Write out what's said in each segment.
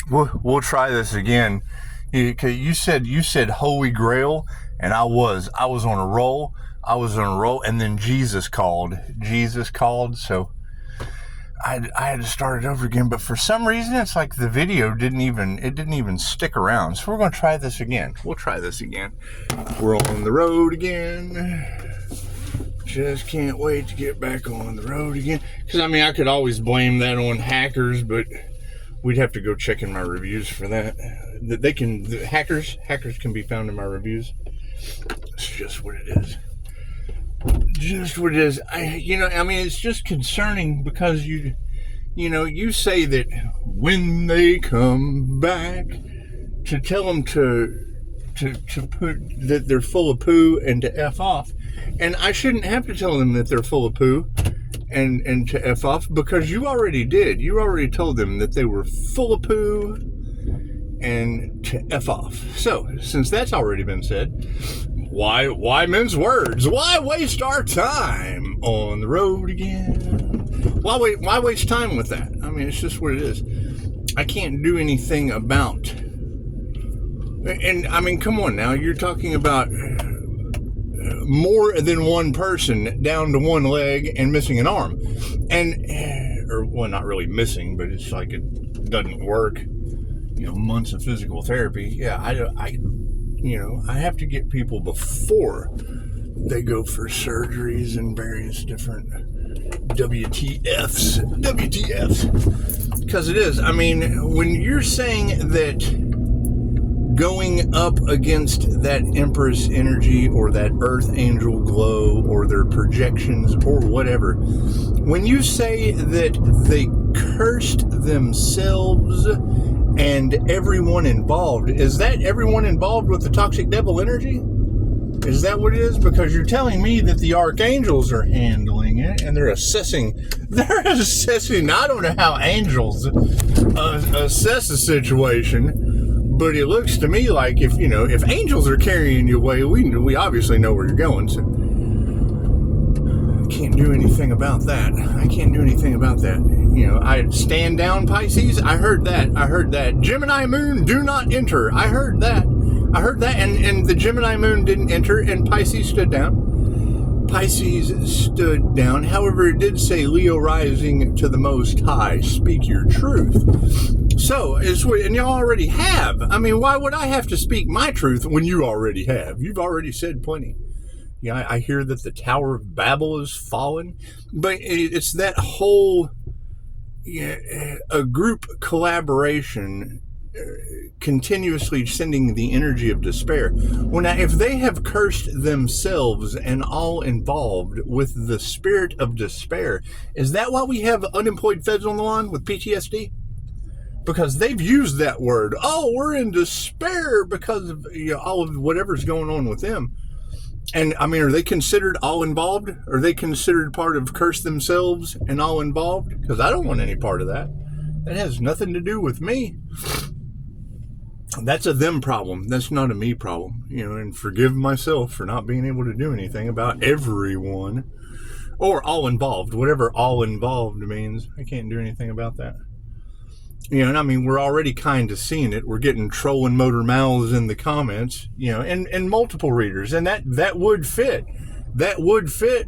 We'll try this again. You said Holy Grail, and I was on a roll. And then Jesus called. So I had to start it over again. But for some reason, it's like the video didn't even stick around. So we're going to try this again. We'll try this again. We're on the road again. Just can't wait to get back on the road again. Because, I mean, I could always blame that on hackers, but we'd have to go check in my reviews for that. Hackers can be found in my reviews. It's just what it is. Just what it is. It's just concerning because you say that when they come back, to tell them to put that they're full of poo and to F off. And I shouldn't have to tell them that they're full of poo and to F off, because you already did. You already told them that they were full of poo and to F off. So, since that's already been said, why mince words? Why waste our time on the road again? Why waste time with that? I mean, it's just what it is. I can't do anything about. And I mean, come on now, you're talking about more than one person down to one leg and missing an arm. Well, not really missing, but it's like it doesn't work. Months of physical therapy. Yeah, I have to get people before they go for surgeries and various different WTFs. Because it is. I mean, when you're saying that going up against that Empress energy or that Earth Angel glow or their projections or whatever, when you say that they cursed themselves and everyone involved, is that everyone involved with the toxic devil energy? Is that what it is? Because you're telling me that the archangels are handling it and they're assessing. I don't know how angels assess a situation, but it looks to me like if angels are carrying you away, we obviously know where you're going. So I can't do anything about that. I stand down, Pisces. I heard that. Gemini moon, do not enter. I heard that. And the Gemini moon didn't enter, and Pisces stood down. However, it did say, Leo rising to the Most High, speak your truth. So, and y'all already have. I mean, why would I have to speak my truth when you already have? You've already said plenty. Yeah, I hear that the Tower of Babel is fallen, but it's that whole a group collaboration continuously sending the energy of despair. Well, now, if they have cursed themselves and all involved with the spirit of despair, is that why we have unemployed feds on the line with PTSD? Because they've used that word. Oh, we're in despair because of all of whatever's going on with them. And I mean, are they considered all involved? Are they considered part of curse themselves and all involved? Because I don't want any part of that. That has nothing to do with me. That's a them problem. That's not a me problem. And forgive myself for not being able to do anything about everyone or all involved, whatever all involved means. I can't do anything about that. And I mean, we're already kind of seeing it. We're getting trolling motor mouths in the comments, and multiple readers. And that would fit. That would fit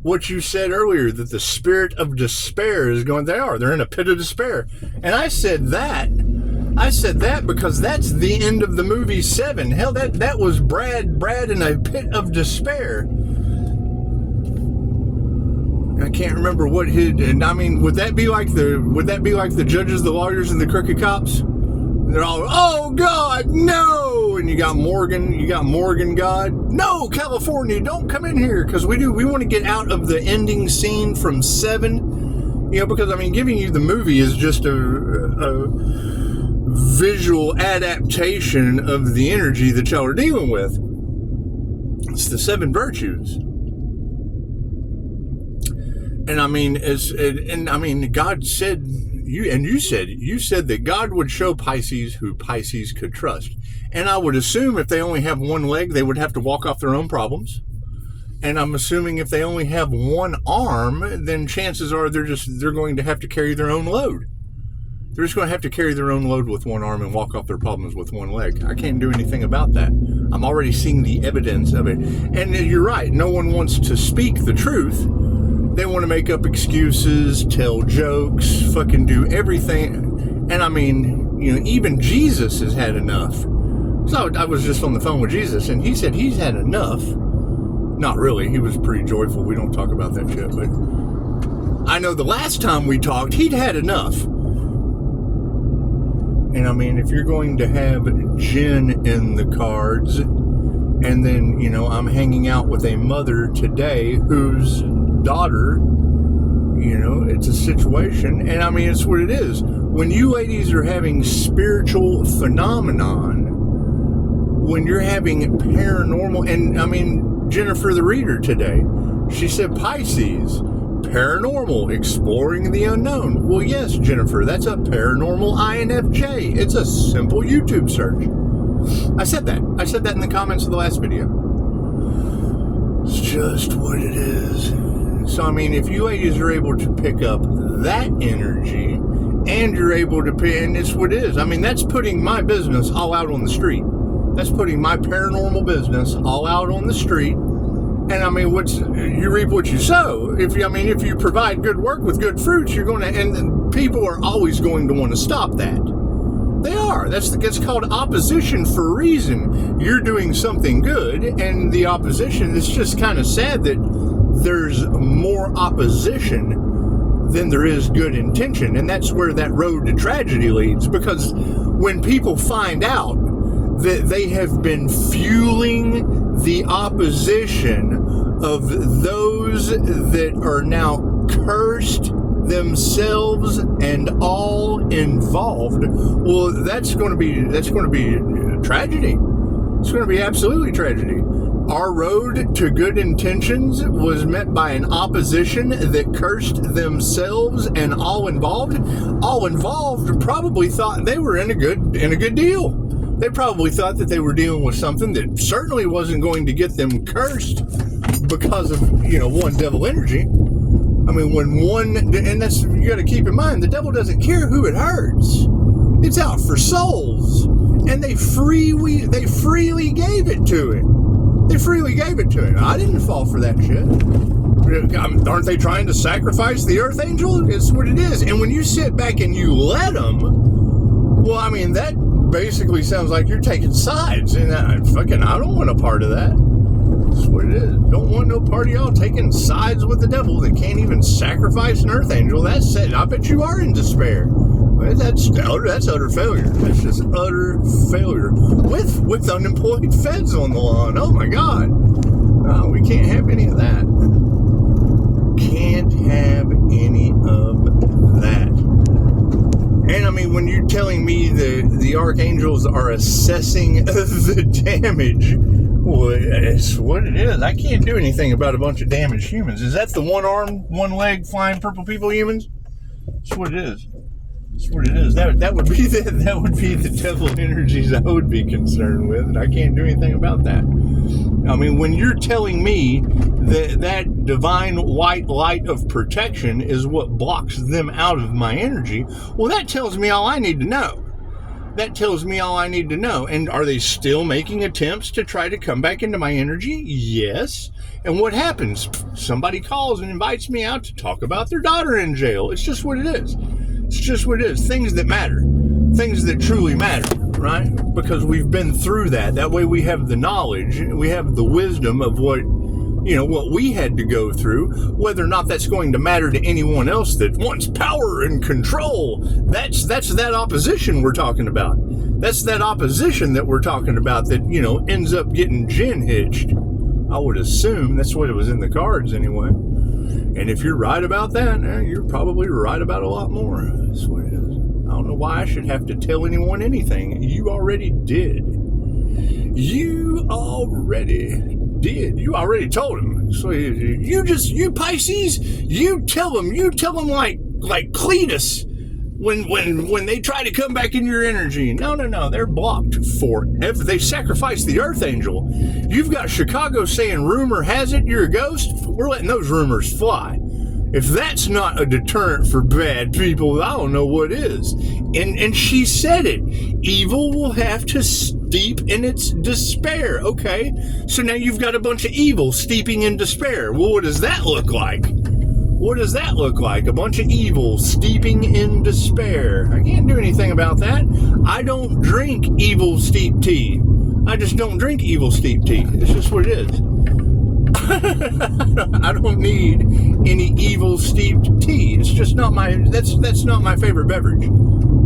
what you said earlier, that the spirit of despair is going, they're in a pit of despair. And I said that because that's the end of the movie Seven. Hell, that was Brad in a pit of despair. I can't remember what and I mean, would that be like the judges, the lawyers, and the crooked cops? They're all, oh God, no! And you got Morgan God, no, California, don't come in here, because we want to get out of the ending scene from Seven, because I mean, giving you the movie is just a visual adaptation of the energy that y'all are dealing with. It's the seven virtues. And I mean, God said, you said that God would show Pisces who Pisces could trust. And I would assume if they only have one leg, they would have to walk off their own problems. And I'm assuming if they only have one arm, then chances are they're going to have to carry their own load. They're just going to have to carry their own load with one arm and walk off their problems with one leg. I can't do anything about that. I'm already seeing the evidence of it. And you're right. No one wants to speak the truth. They want to make up excuses, tell jokes, fucking do everything. And I mean, you know, even Jesus has had enough. So I was just on the phone with Jesus, and he said he's had enough. Not really. He was pretty joyful. We don't talk about that shit. But I know the last time we talked, he'd had enough. And I mean, if you're going to have Jinn in the cards, and then, you know, I'm hanging out with a mother today whose daughter, you know, it's a situation. And I mean, it's what it is. When you ladies are having spiritual phenomenon, when you're having paranormal, and I mean, Jennifer the Reader today, she said Pisces, paranormal, exploring the unknown. Well, yes, Jennifer, that's a paranormal INFJ. It's a simple YouTube search. I said that. I said that in the comments of the last video. It's just what it is. So, I mean, if you ladies are able to pick up that energy, and you're able to pay, and it's what it is. I mean, that's putting my business all out on the street. That's putting my paranormal business all out on the street. And I mean, you reap what you sow. If you provide good work with good fruits, you're going to, and people are always going to want to stop that. They are. It's called opposition for a reason. You're doing something good, and the opposition, it's just kind of sad that there's more opposition than there is good intention. And that's where that road to tragedy leads. Because when people find out that they have been fueling the opposition of those that are now cursed themselves and all involved, well, that's going to be tragedy. It's going to be absolutely tragedy. Our road to good intentions was met by an opposition that cursed themselves and all involved. All involved probably thought they were in a good deal. They probably thought that they were dealing with something that certainly wasn't going to get them cursed because of, one devil energy. I mean, and that's, you got to keep in mind, the devil doesn't care who it hurts. It's out for souls. And they freely gave it to him. They freely gave it to him. I didn't fall for that shit. Aren't they trying to sacrifice the Earth Angel? It's what it is. And when you sit back and you let them, well, I mean, that basically sounds like you're taking sides. And I don't want a part of that. That's what it is. Don't want no part of y'all taking sides with the devil that can't even sacrifice an Earth Angel. That's it. I bet you are in despair. That's utter failure. That's just utter failure. With unemployed feds on the lawn. Oh my God. No, we can't have any of that. Can't have any of that. And I mean, when you're telling me the archangels are assessing the damage, well, it's what it is. I can't do anything about a bunch of damaged humans. Is that the one arm, one leg, flying purple people humans? That's what it is. That's what it is. That would be the devil energies I would be concerned with, and I can't do anything about that. I mean, when you're telling me that divine white light of protection is what blocks them out of my energy, well, that tells me all I need to know. That tells me all I need to know. And are they still making attempts to try to come back into my energy? Yes. And what happens? Somebody calls and invites me out to talk about their daughter in jail. It's just what it is. It's just what it is. Things that matter. Things that truly matter, right? Because we've been through that. That way we have the knowledge. We have the wisdom of what we had to go through. Whether or not that's going to matter to anyone else that wants power and control. That's that opposition we're talking about. That's that opposition that we're talking about that, ends up getting Jinn hitched. I would assume that's what it was in the cards anyway. And if you're right about that, you're probably right about a lot more. That's what it is. I don't know why I should have to tell anyone anything. You already did. You already told him. So you Pisces, you tell them like Cletus when they try to come back in your energy. No, they're blocked forever. They sacrificed the Earth Angel. You've got Chicago saying rumor has it you're a ghost. We're letting those rumors fly. If that's not a deterrent for bad people, I don't know what is. And she said it. Evil will have to steep in its despair. Okay, so now you've got a bunch of evil steeping in despair. Well, what does that look like? What does that look like? A bunch of evil steeping in despair. I can't do anything about that. I don't drink evil steep tea. I just don't drink evil steep tea. It's just what it is. I don't need any evil steeped tea. It's just not my. That's not my favorite beverage.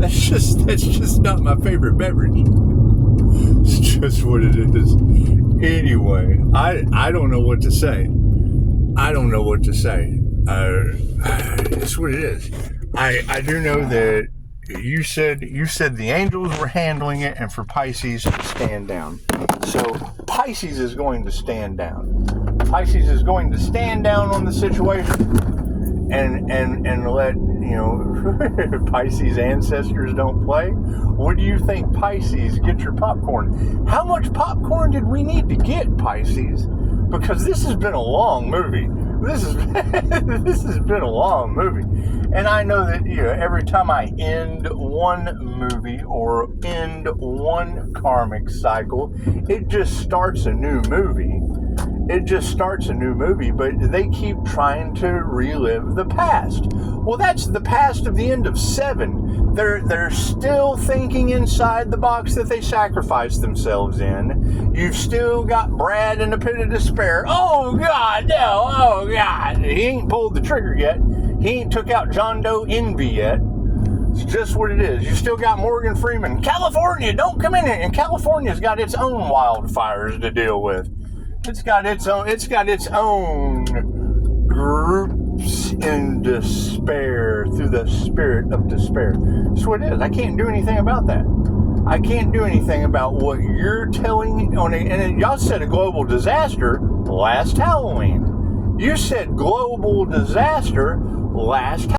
That's just not my favorite beverage. It's just what it is. Anyway, I don't know what to say. I don't know what to say. It's what it is. I do know that you said the angels were handling it, and for Pisces to stand down. So Pisces is going to stand down. Pisces is going to stand down on the situation and let, Pisces ancestors don't play. What do you think, Pisces? Get your popcorn. How much popcorn did we need to get, Pisces? Because this has been a long movie. This has been a long movie. And I know that every time I end one movie or end one karmic cycle, it just starts a new movie. It just starts a new movie, but they keep trying to relive the past. Well, that's the past of the end of 7. They're still thinking inside the box that they sacrificed themselves in. You've still got Brad in a pit of despair. Oh, God, no. Oh, God. He ain't pulled the trigger yet. He ain't took out John Doe envy yet. It's just what it is. You still got Morgan Freeman. California, don't come in here. And California's got its own wildfires to deal with. It's got its own groups in despair through the spirit of despair. That's what it is. I can't do anything about that. I can't do anything about what you're telling on it. And y'all said a global disaster last Halloween. You said global disaster last